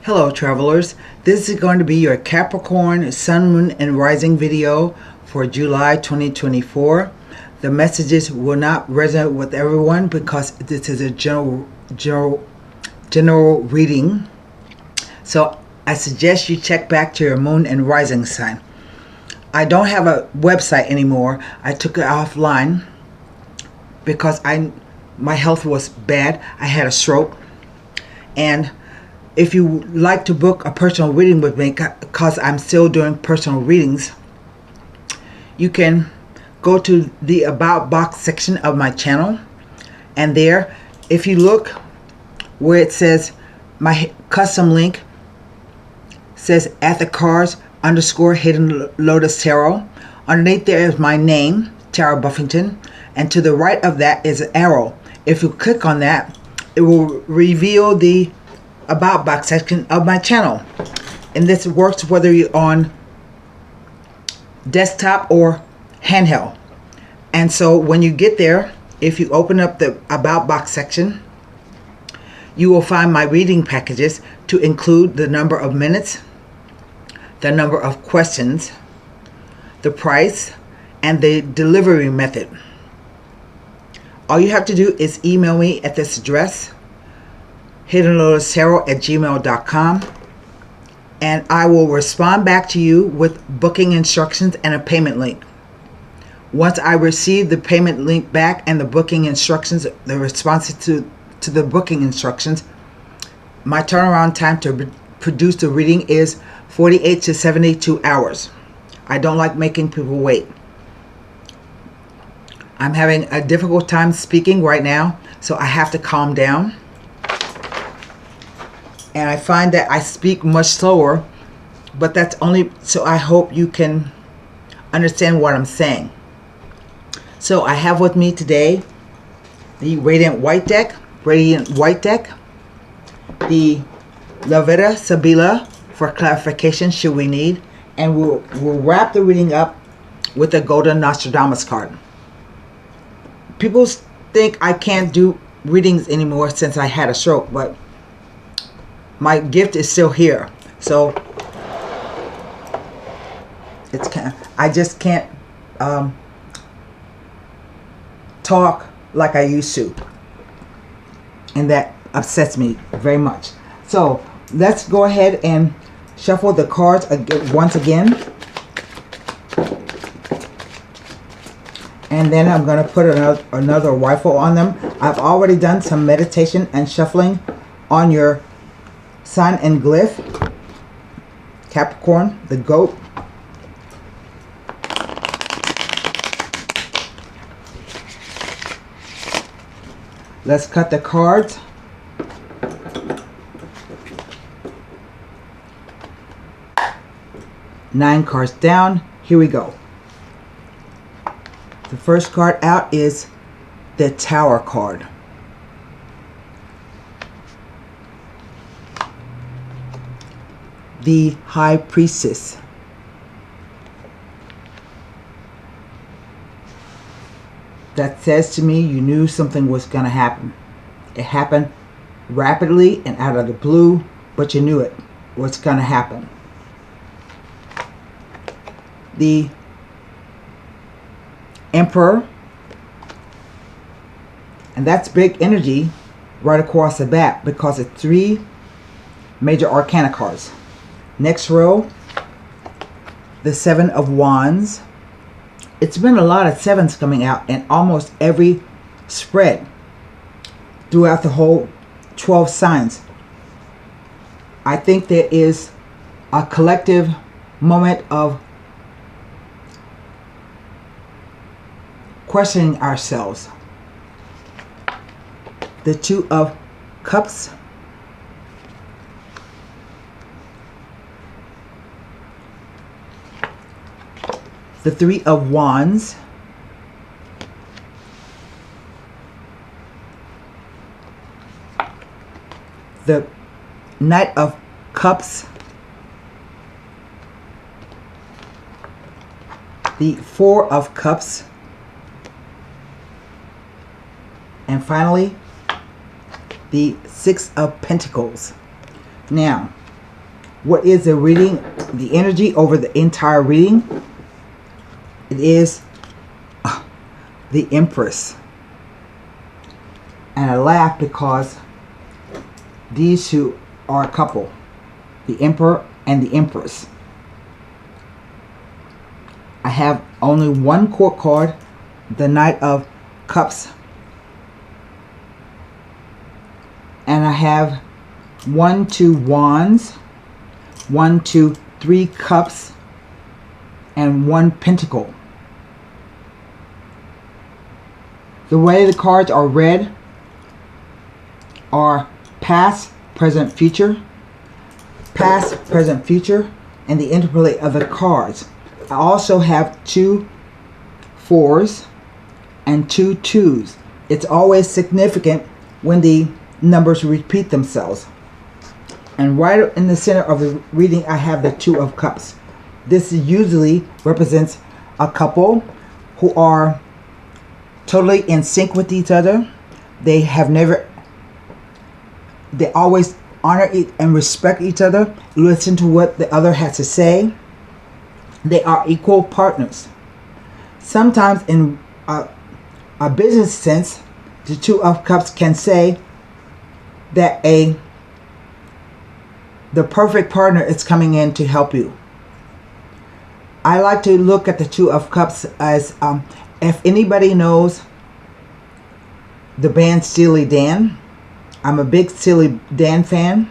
Hello travelers, this is going to be your Capricorn Sun, Moon, and Rising video for July 2024. The messages will not resonate with everyone because this is a general reading. So I suggest you check back to your Moon and Rising sign. I don't have a website anymore. I took it offline because my health was bad. I had a stroke, and if you would like to book a personal reading with me, because I'm still doing personal readings, you can go to the About box section of my channel. And there, if you look where it says my custom link, says at the cards _ Hidden Lotus Tarot. Underneath there is my name, Tara Buffington. And to the right of that is an arrow. If you click on that, it will reveal the About box section of my channel, and this works whether you're on desktop or handheld. And so when you get there, if you open up the About box section, you will find my reading packages to include the number of minutes, the number of questions, the price, and the delivery method. All you have to do is email me at this address, hiddenlotustarot@gmail.com, and I will respond back to you with booking instructions and a payment link. Once I receive the payment link back and the booking instructions, the responses to the booking instructions, my turnaround time to produce the reading is 48 to 72 hours. I don't like making people wait. I'm having a difficult time speaking right now, so I have to calm down. And I find that I speak much slower, but that's only so I hope you can understand what I'm saying. So I have with me today the Radiant White deck, the Lavetta Sabila for clarification should we need, and we'll wrap the reading up with the Golden Nostradamus card. People think I can't do readings anymore since I had a stroke, but my gift is still here. So I just can't talk like I used to, and that upsets me very much. So let's go ahead and shuffle the cards once again, and then I'm going to put another rifle on them. I've already done some meditation and shuffling on your sign and glyph, Capricorn, the goat. Let's cut the cards. Nine cards down. Here we go. The first card out is the Tower card. The High Priestess. That says to me you knew something was going to happen. It happened rapidly and out of the blue, but you knew it was going to happen. The Emperor, and that's big energy right across the bat because it's 3 major arcana cards. Next row, the 7 of Wands. It's been a lot of 7s coming out in almost every spread throughout the whole 12 signs. I think there is a collective moment of questioning ourselves. The 2 of Cups. The 3 of Wands. The Knight of Cups. The 4 of Cups. And finally, the 6 of Pentacles. Now, what is the reading, the energy over the entire reading? It is the Empress. And I laugh because these two are a couple, the Emperor and the Empress. I have only one court card, the Knight of Cups, and I have 1, 2 wands, 1, 2, 3 cups, and 1 pentacle. The way the cards are read are past, present, future, past, present, future, and the interplay of the cards. I also have 2 4s and 2 2s. It's always significant when the numbers repeat themselves. And right in the center of the reading, I have the 2 of Cups. This usually represents a couple who are totally in sync with each other. They always honor and respect each other, listen to what the other has to say. They are equal partners. Sometimes in a business sense, the 2 of Cups can say that the perfect partner is coming in to help you. I like to look at the 2 of Cups as, if anybody knows the band Steely Dan, I'm a big Steely Dan fan,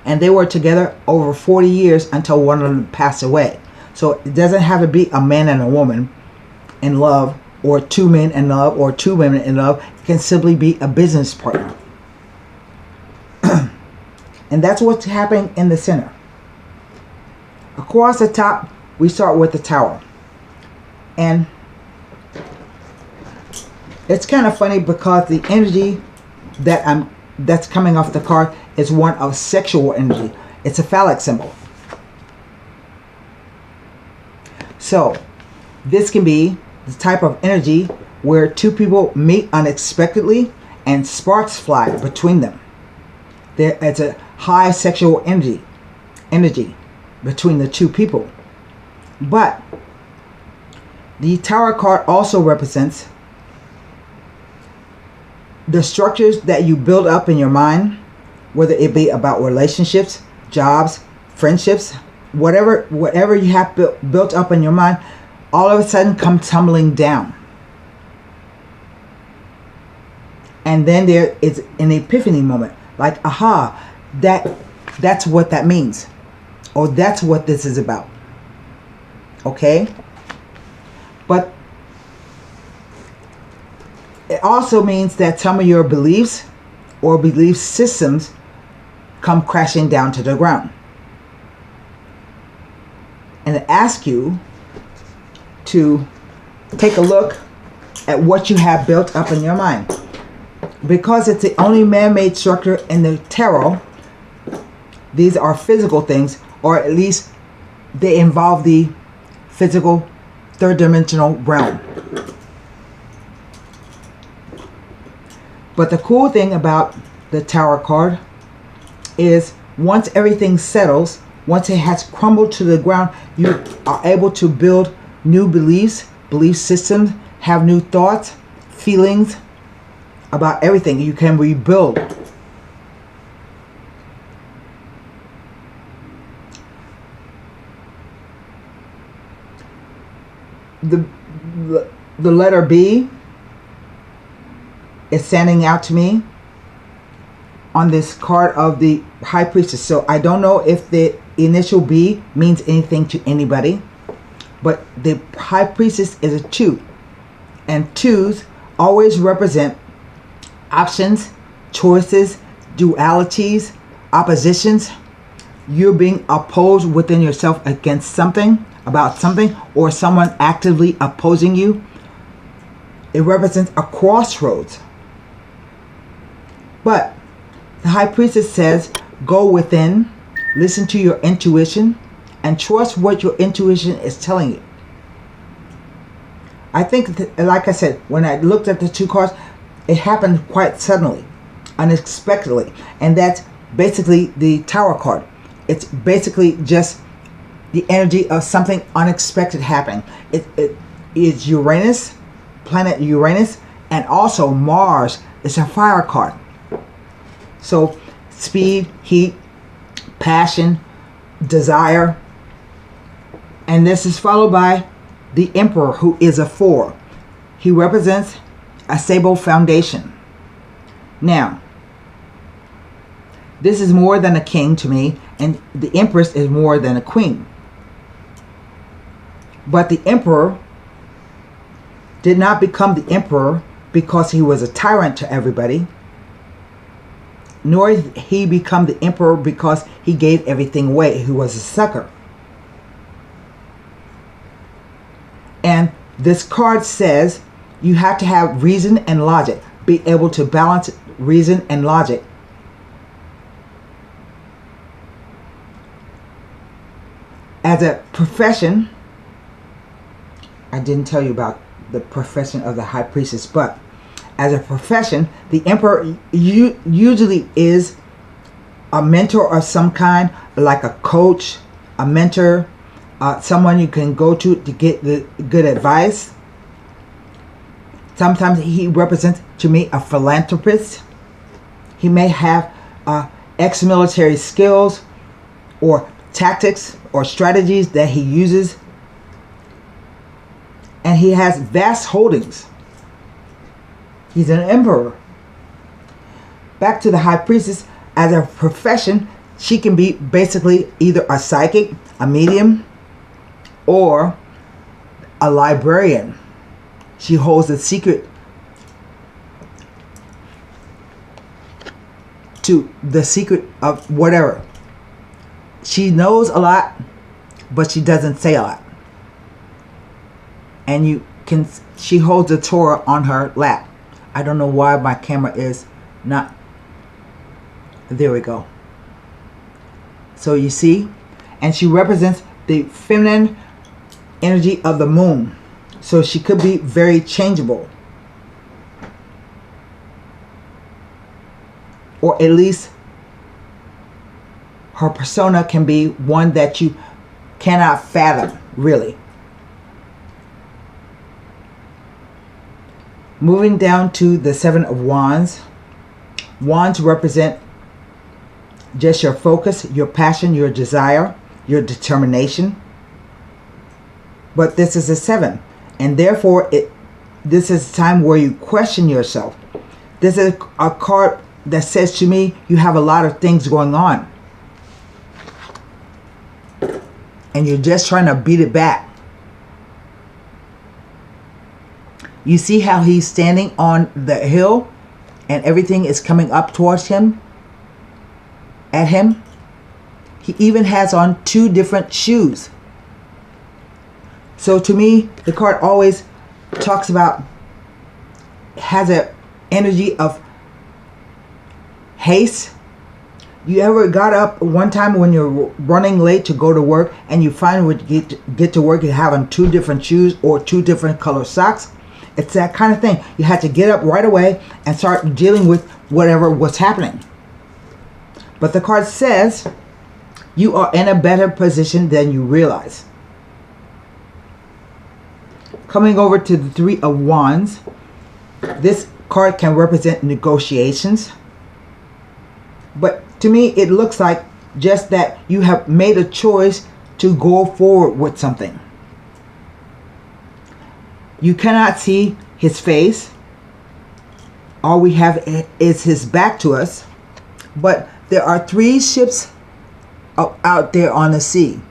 and they were together over 40 years until one of them passed away. So it doesn't have to be a man and a woman in love, or 2 men in love, or 2 women in love. It can simply be a business partner. And that's what's happening in the center. Across the top, we start with the Tower. And it's kind of funny because the energy that's coming off the card is one of sexual energy. It's a phallic symbol. So this can be the type of energy where 2 people meet unexpectedly and sparks fly between them. It's a high sexual energy between the 2 people. But the Tower card also represents the structures that you build up in your mind, whether it be about relationships, jobs, friendships, whatever you have built up in your mind, all of a sudden come tumbling down. And then there is an epiphany moment, like, aha, that's what that means, or that's what this is about. Okay? But it also means that some of your beliefs or belief systems come crashing down to the ground. And it asks you to take a look at what you have built up in your mind. Because it's the only man-made structure in the tarot, these are physical things, or at least they involve the physical third-dimensional realm. But the cool thing about the Tower card is once everything settles, once it has crumbled to the ground, you are able to build new beliefs, belief systems, have new thoughts, feelings about everything. You can rebuild. The letter B is standing out to me on this card of the High Priestess. So I don't know if the initial B means anything to anybody, but the High Priestess is a 2, and 2s always represent options, choices, dualities, oppositions. You're being opposed within yourself against something, about something, or someone actively opposing you. It represents a crossroads. But the High Priestess says, go within, listen to your intuition, and trust what your intuition is telling you. I think, like I said, when I looked at the 2 cards, it happened quite suddenly, unexpectedly. And that's basically the Tower card. It's basically just the energy of something unexpected happening. It is Uranus, planet Uranus, and also Mars is a fire card. So speed, heat, passion, desire. And this is followed by the Emperor, who is a 4. He represents a stable foundation. Now, this is more than a king to me, and the Empress is more than a queen. But the Emperor did not become the Emperor because he was a tyrant to everybody, nor did he become the Emperor because he gave everything away. He was a sucker. And this card says you have to have reason and logic, be able to balance reason and logic. As a profession, I didn't tell you about the profession of the High Priestess, but as a profession, the Emperor usually is a mentor of some kind, like a coach, a mentor, someone you can go to get the good advice. Sometimes he represents, to me, a philanthropist. He may have ex-military skills or tactics or strategies that he uses. And he has vast holdings. He's an emperor. Back to the High Priestess. As a profession, she can be basically either a psychic, a medium, or a librarian. She holds the secret to the secret of whatever. She knows a lot, but she doesn't say a lot. And she holds the Torah on her lap. I don't know why my camera is not. There we go. So you see, and she represents the feminine energy of the moon. So she could be very changeable. Or at least her persona can be one that you cannot fathom, really. Moving down to the 7 of Wands. Wands represent just your focus, your passion, your desire, your determination. But this is a 7. And therefore, this is a time where you question yourself. This is a card that says to me, you have a lot of things going on. And you're just trying to beat it back. You see how he's standing on the hill and everything is coming up towards him, at him. He even has on 2 different shoes. So to me, the card always talks about, has an energy of haste. You ever got up one time when you're running late to go to work and you find when you get to work you have on 2 different shoes or 2 different color socks? It's that kind of thing. You had to get up right away and start dealing with whatever was happening. But the card says you are in a better position than you realize. Coming over to the 3 of Wands. This card can represent negotiations. But to me, it looks like just that you have made a choice to go forward with something. You cannot see his face. All we have is his back to us. But there are 3 ships out there on the sea.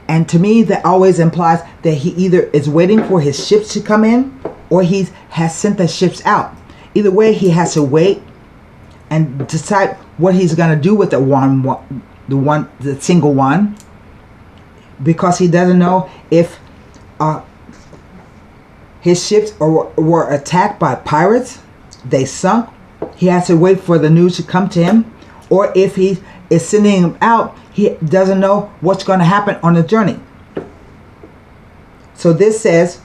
And to me, that always implies that he either is waiting for his ships to come in or he has sent the ships out. Either way, he has to wait and decide what he's going to do with the single one, because he doesn't know if his ships were attacked by pirates, they sunk. He has to wait for the news to come to him, or if he is sending them out, he doesn't know what's going to happen on the journey. So this says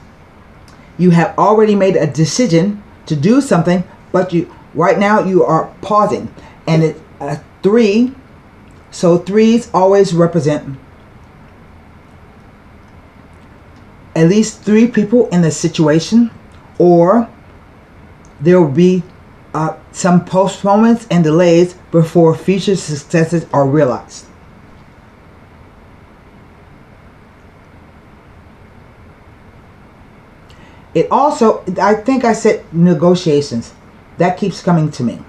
you have already made a decision to do something, but right now you are pausing. And 3 So threes always represent at least 3 people in the situation, or there will be some postponements and delays before future successes are realized. It also, I think I said negotiations. That keeps coming to me.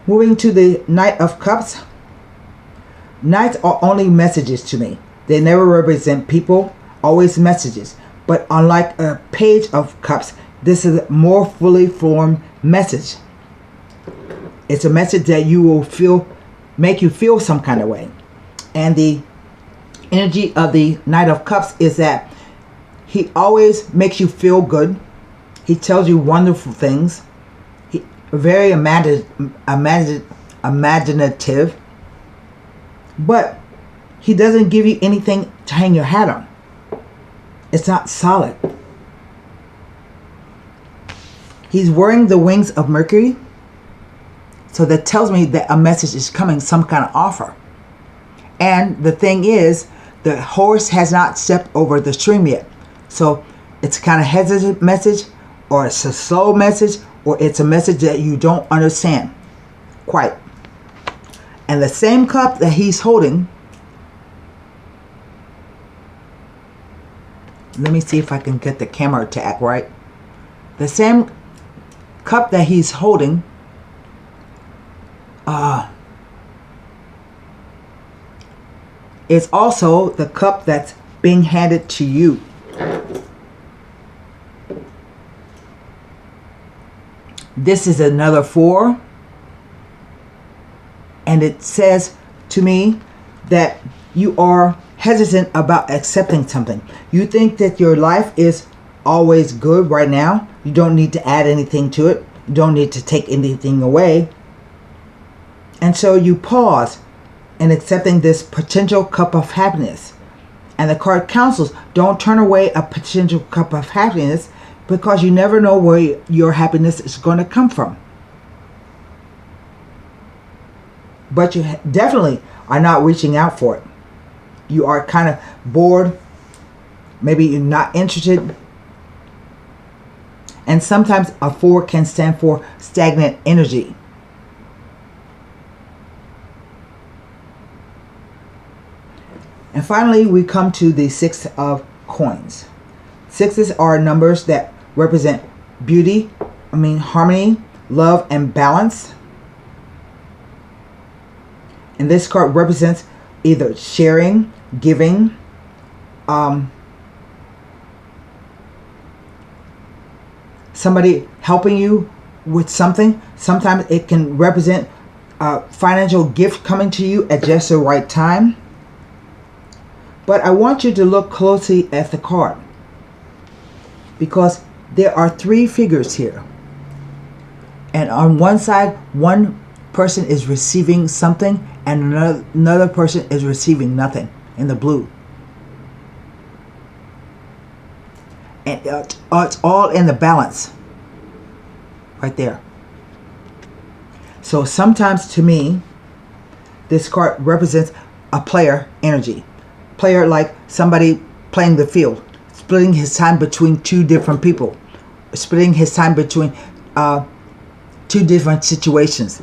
Moving to the Knight of Cups. Knights are only messages to me. They never represent people, always messages. But unlike a Page of Cups, this is a more fully formed message. It's a message that you will feel, make you feel some kind of way. And the energy of the Knight of Cups is that he always makes you feel good. He tells you wonderful things. He very imaginative. But he doesn't give you anything to hang your hat on. It's not solid. He's wearing the wings of Mercury. So that tells me that a message is coming, some kind of offer. And the thing is, the horse has not stepped over the stream yet. So it's a kind of hesitant message, or it's a slow message, or it's a message that you don't understand quite. And the same cup that he's holding, let me see if I can get the camera to act right. The same cup that he's holding is also the cup that's being handed to you. This is another 4, and it says to me that you are hesitant about accepting something. You think that your life is always good right now. You don't need to add anything to it. You don't need to take anything away. And so you pause in accepting this potential cup of happiness. And the card counsels, don't turn away a potential cup of happiness, because you never know where your happiness is going to come from. But you definitely are not reaching out for it. You are kind of bored. Maybe you're not interested. And sometimes a 4 can stand for stagnant energy. And finally, we come to the 6 of coins. 6s are numbers that represent beauty, harmony, love, and balance. And this card represents either sharing, giving, somebody helping you with something. Sometimes it can represent a financial gift coming to you at just the right time. But I want you to look closely at the card, because there are 3 figures here. And on one side, one person is receiving something, and another person is receiving nothing in the blue. And it's all in the balance right there. So sometimes to me, this card represents a player energy. Player like somebody playing the field, splitting his time between 2 different people, splitting his time between 2 different situations.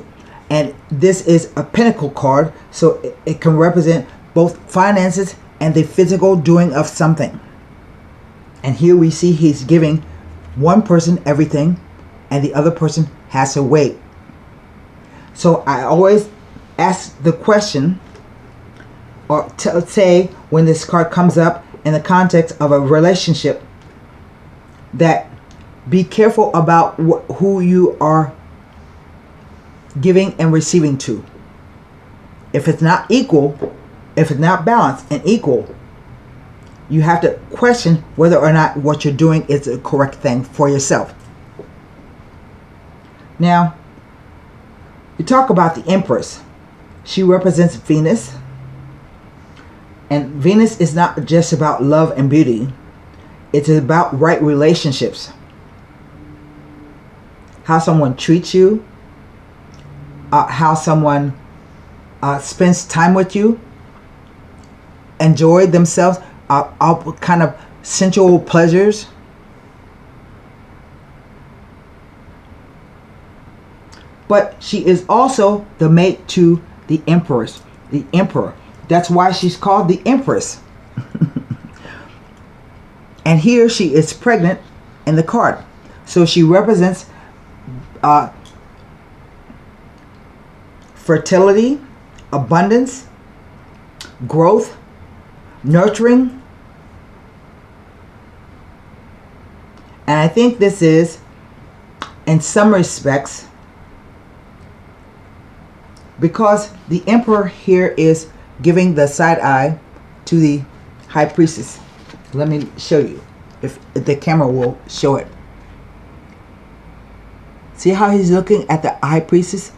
And this is a pentacle card, so it can represent both finances and the physical doing of something. And here we see he's giving one person everything, and the other person has to wait. So I always ask the question, or say when this card comes up in the context of a relationship, that be careful about who you are giving and receiving to. If it's not equal, if it's not balanced and equal, you have to question whether or not what you're doing is the correct thing for yourself. Now, you talk about the Empress. She represents Venus. And Venus is not just about love and beauty. It's about right relationships. How someone treats you. How someone spends time with you, enjoy themselves, all kind of sensual pleasures. But she is also the mate to the Empress, the Emperor. That's why she's called the Empress. And here she is pregnant in the card. So she represents fertility, abundance, growth, nurturing. And I think this is, in some respects, because the Emperor here is giving the side eye to the High Priestess. Let me show you, if the camera will show it. See how he's looking at the High Priestess?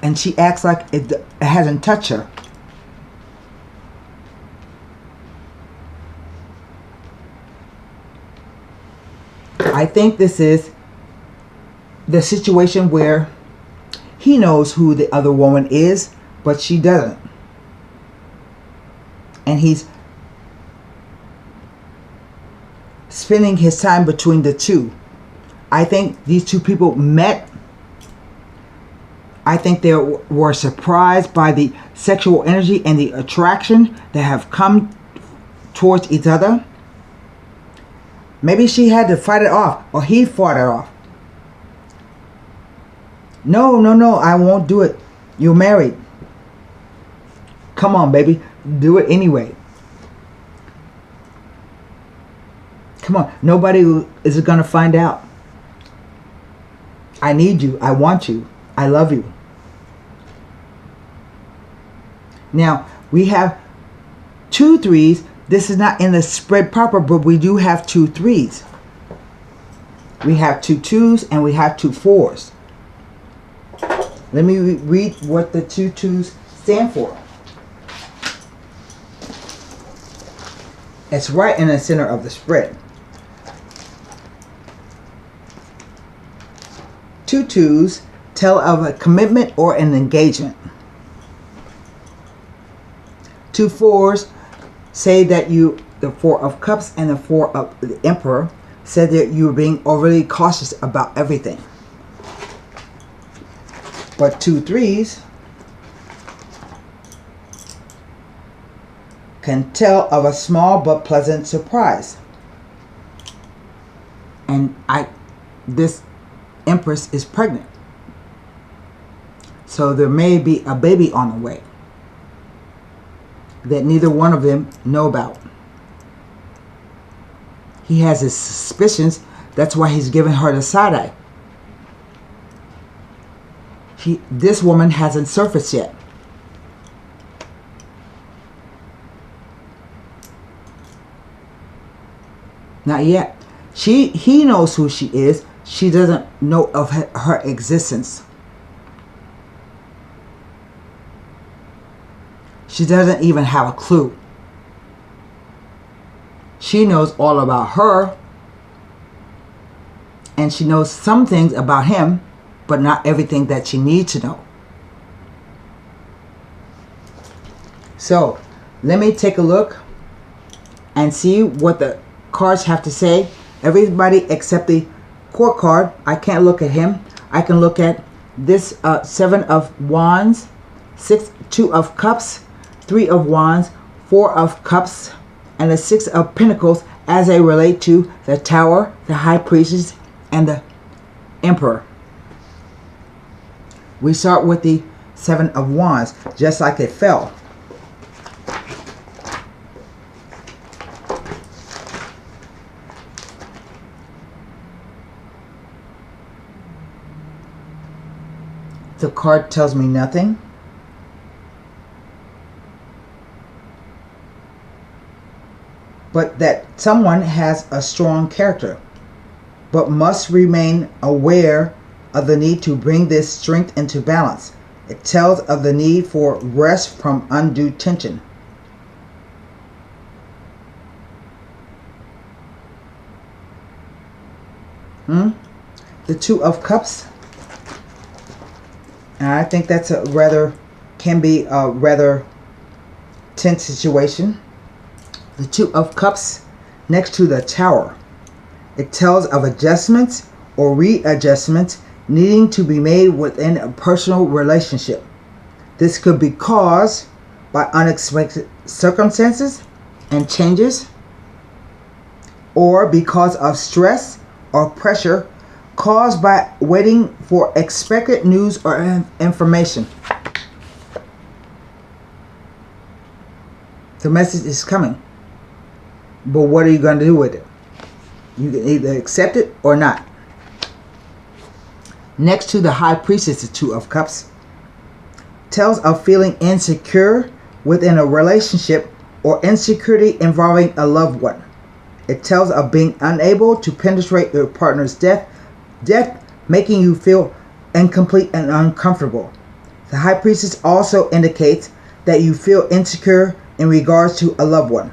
And she acts like it hasn't touched her. I think this is the situation where he knows who the other woman is, but she doesn't. And he's spending his time between the two. I think these two people met. I think they were surprised by the sexual energy and the attraction that have come towards each other. Maybe she had to fight it off, or he fought it off. No, no, no, I won't do it. You're married. Come on, baby. Do it anyway. Come on. Nobody is going to find out. I need you. I want you. I love you. Now, we have 2 3s. This is not in the spread proper, but we do have 2 3s. We have 2 2s and we have 2 4s. Let me read what the 2 2s stand for. It's right in the center of the spread. 2 2s tell of a commitment or an engagement. 2 4s say that the 4 of Cups and the 4 of the Emperor, said that you're being overly cautious about everything. But 2 3s can tell of a small but pleasant surprise. And this Empress is pregnant. So there may be a baby on the way that neither one of them know about. He has his suspicions. That's why he's giving her the side eye. This woman hasn't surfaced yet. Not yet. He knows who she is. She doesn't know of her existence. She doesn't even have a clue. She knows all about her, and she knows some things about him, but not everything that she needs to know. So let me take a look and see what the cards have to say. Everybody except the court card. I can't look at him. I can look at this 7 of Wands, 2 of Cups, 3 of Wands, 4 of Cups, and the 6 of Pentacles as they relate to the Tower, the High Priestess, and the Emperor. We start with the 7 of Wands, just like it fell. The card tells me nothing. But that someone has a strong character, but must remain aware of the need to bring this strength into balance. It tells of the need for rest from undue tension. The 2 of Cups. And I think that's a rather can be a rather tense situation. The Two of Cups next to the Tower. It tells of adjustments or readjustments needing to be made within a personal relationship. This could be caused by unexpected circumstances and changes, or because of stress or pressure caused by waiting for expected news or information. The message is coming, but what are you going to do with it? You can either accept it or not. Next to the High Priestess, the Two of Cups, tells of feeling insecure within a relationship or insecurity involving a loved one. It tells of being unable to penetrate your partner's depth, making you feel incomplete and uncomfortable. The High Priestess also indicates that you feel insecure in regards to a loved one.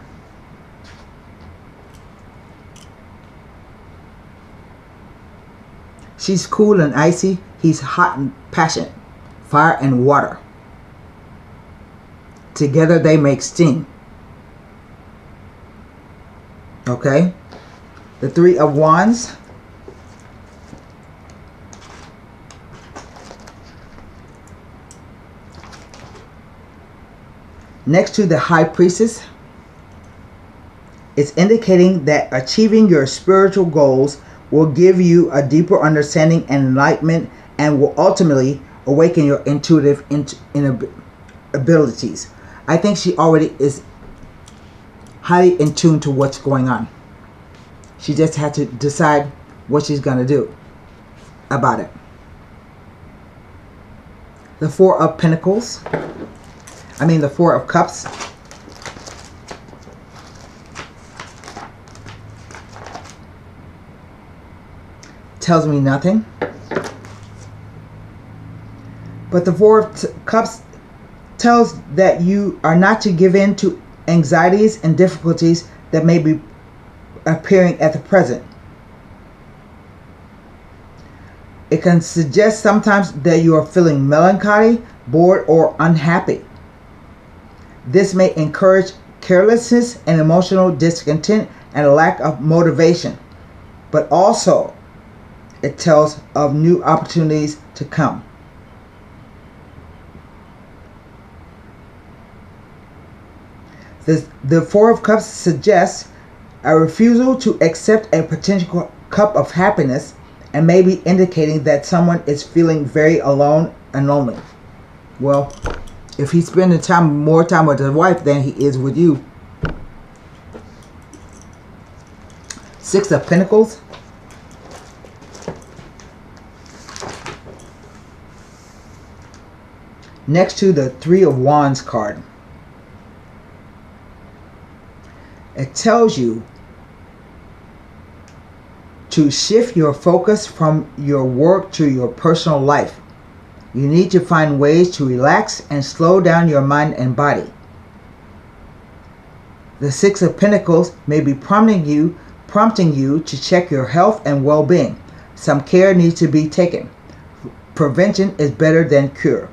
She's cool and icy. He's hot and passionate. Fire and water. Together they make steam. Okay? The Three of Wands. Next to the High Priestess, it's indicating that achieving your spiritual goals will give you a deeper understanding and enlightenment, and will ultimately awaken your intuitive abilities. I think she already is highly in tune to what's going on. She just had to decide what she's going to do about it. The Four of Pentacles. The Four of Cups. Tells me nothing. But the Four of Cups tells that you are not to give in to anxieties and difficulties that may be appearing at the present. It can suggest sometimes that you are feeling melancholy, bored, or unhappy. This may encourage carelessness and emotional discontent and a lack of motivation. But also, it tells of new opportunities to come. The Four of Cups suggests a refusal to accept a potential cup of happiness, and may be indicating that someone is feeling very alone and lonely. Well, if he's spending more time with his wife than he is with you. Six of Pentacles. Next to the Three of Wands card. It tells you to shift your focus from your work to your personal life. You need to find ways to relax and slow down your mind and body. The Six of Pentacles may be prompting you to check your health and well-being. Some care needs to be taken. Prevention is better than cure.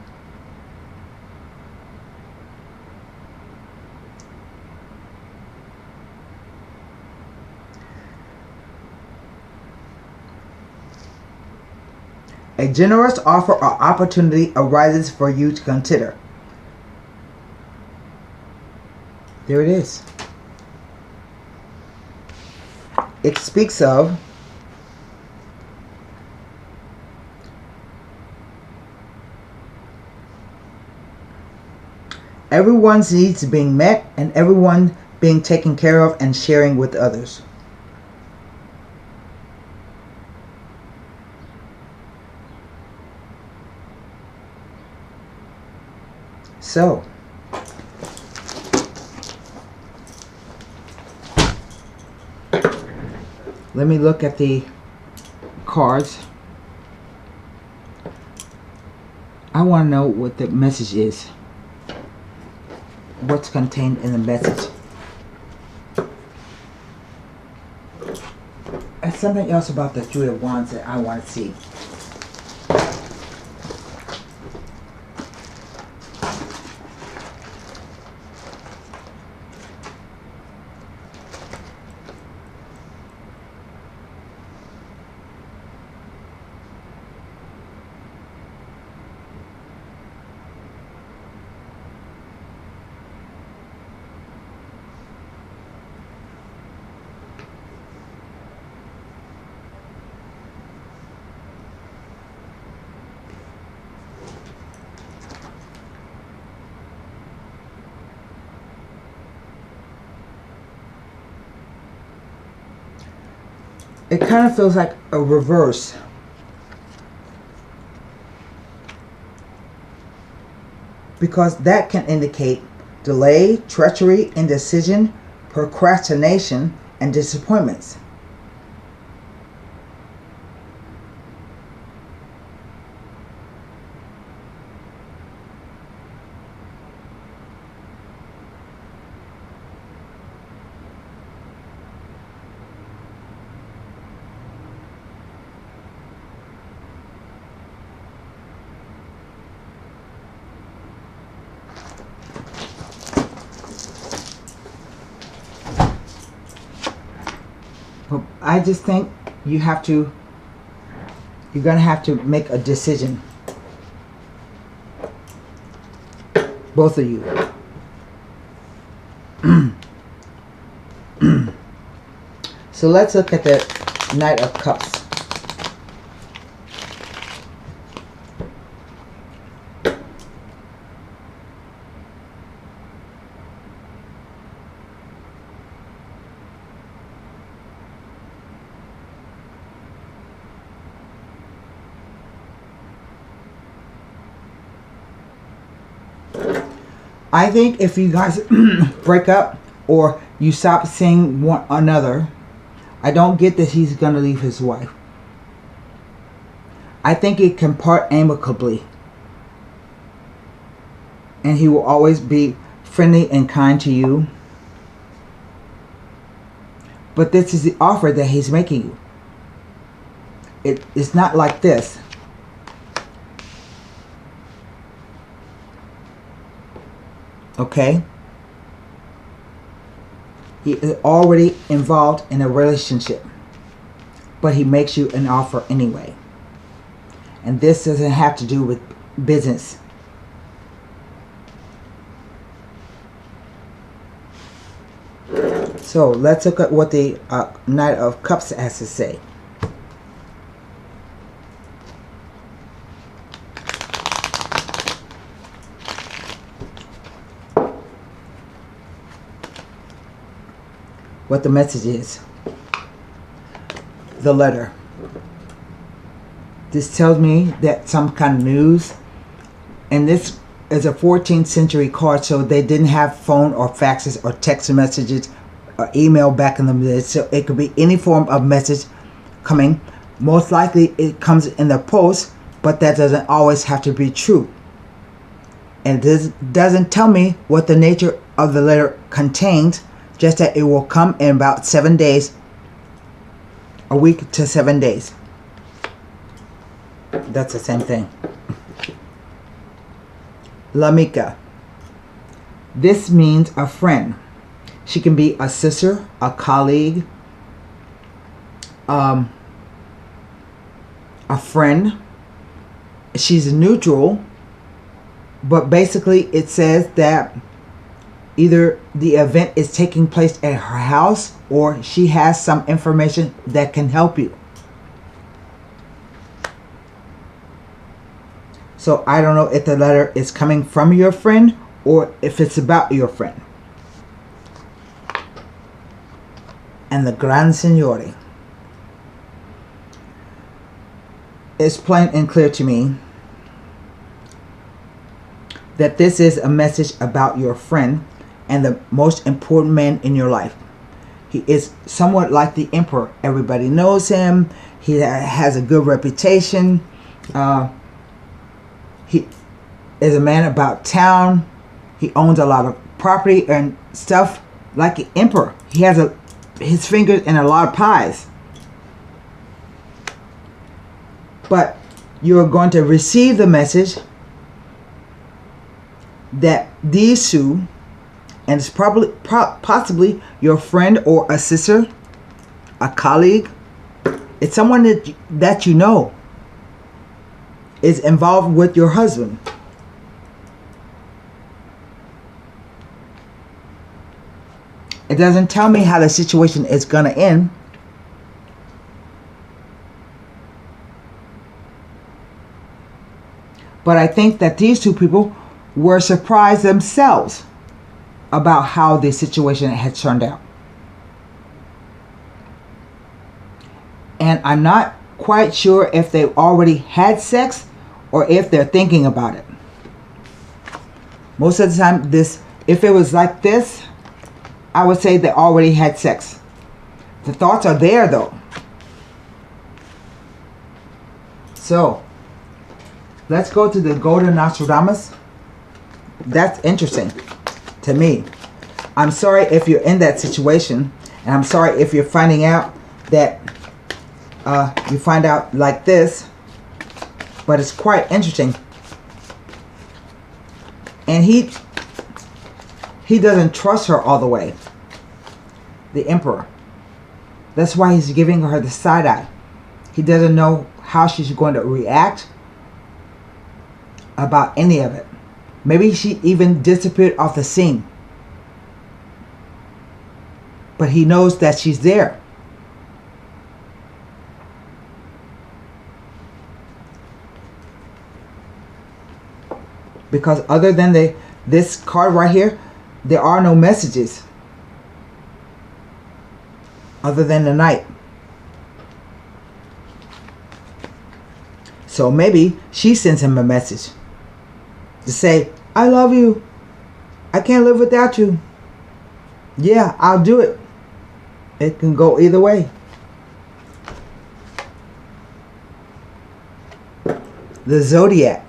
A generous offer or opportunity arises for you to consider. There it is. It speaks of everyone's needs being met and everyone being taken care of and sharing with others. So, let me look at the cards. I want to know what the message is. What's contained in the message. There's something else about the Three of Wands that I want to see. It kind of feels like a reverse. Because that can indicate delay, treachery, indecision, procrastination, and disappointments. I just think you're going to have to make a decision. Both of you. So let's look at the Knight of Cups. I think if you guys break up or you stop seeing one another, I don't get that he's going to leave his wife. I think it can part amicably. And he will always be friendly and kind to you. But this is the offer that he's making you. It's not like this. Okay? He is already involved in a relationship, but he makes you an offer anyway. And this doesn't have to do with business. So let's look at what the Knight of Cups has to say. What the message is. The letter. This tells me that some kind of news, and this is a 14th century card, so they didn't have phone or faxes or text messages or email back in the day, so it could be any form of message coming. Most likely it comes in the post, but that doesn't always have to be true. And this doesn't tell me what the nature of the letter contains, just that it will come in about 7 days, a week to 7 days. That's the same thing. L'amica. This means a friend. She can be a sister, a colleague, a friend. She's neutral, but basically it says that either the event is taking place at her house or she has some information that can help you. So I don't know if the letter is coming from your friend or if it's about your friend. And the Gran Signore. It's plain and clear to me that this is a message about your friend and the most important man in your life. He is somewhat like the emperor. Everybody knows him. He has a good reputation. He is a man about town. He owns a lot of property and stuff like an emperor. He has his fingers in a lot of pies. But you're going to receive the message that these two, and it's probably possibly your friend or a sister, a colleague, it's someone that you know is involved with your husband. It doesn't tell me how the situation is going to end. But I think that these two people were surprised themselves about how the situation had turned out. And I'm not quite sure if they already had sex or if they're thinking about it. Most of the time, if it was like this, I would say they already had sex. The thoughts are there though. So, let's go to the Golden Nostradamus. That's interesting to me. I'm sorry if you're in that situation, and I'm sorry if you're finding out that you find out like this, but it's quite interesting. And he doesn't trust her all the way. The Emperor. That's why he's giving her the side eye. He doesn't know how she's going to react about any of it. Maybe she even disappeared off the scene. But he knows that she's there. Because other than this card right here, there are no messages. Other than the Knight. So maybe she sends him a message. To say, I love you. I can't live without you. Yeah, I'll do it. It can go either way. The Zodiac.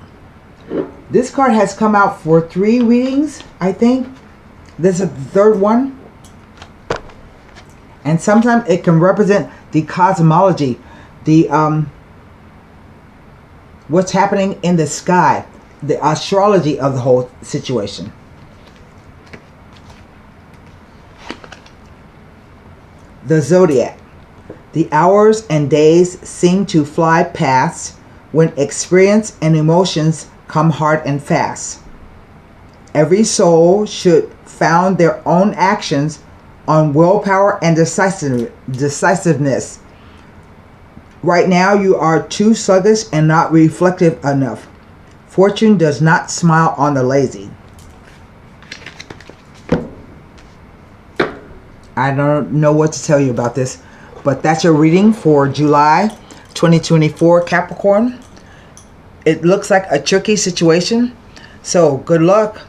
This card has come out for 3 readings, I think. This is the 3rd one. And sometimes it can represent the cosmology, the what's happening in the sky, the astrology of the whole situation. The Zodiac. The hours and days seem to fly past when experience and emotions come hard and fast. Every soul should found their own actions on willpower and decisiveness. Right now you are too sluggish and not reflective enough. Fortune does not smile on the lazy. I don't know what to tell you about this, but that's your reading for July 2024, Capricorn. It looks like a tricky situation, so good luck.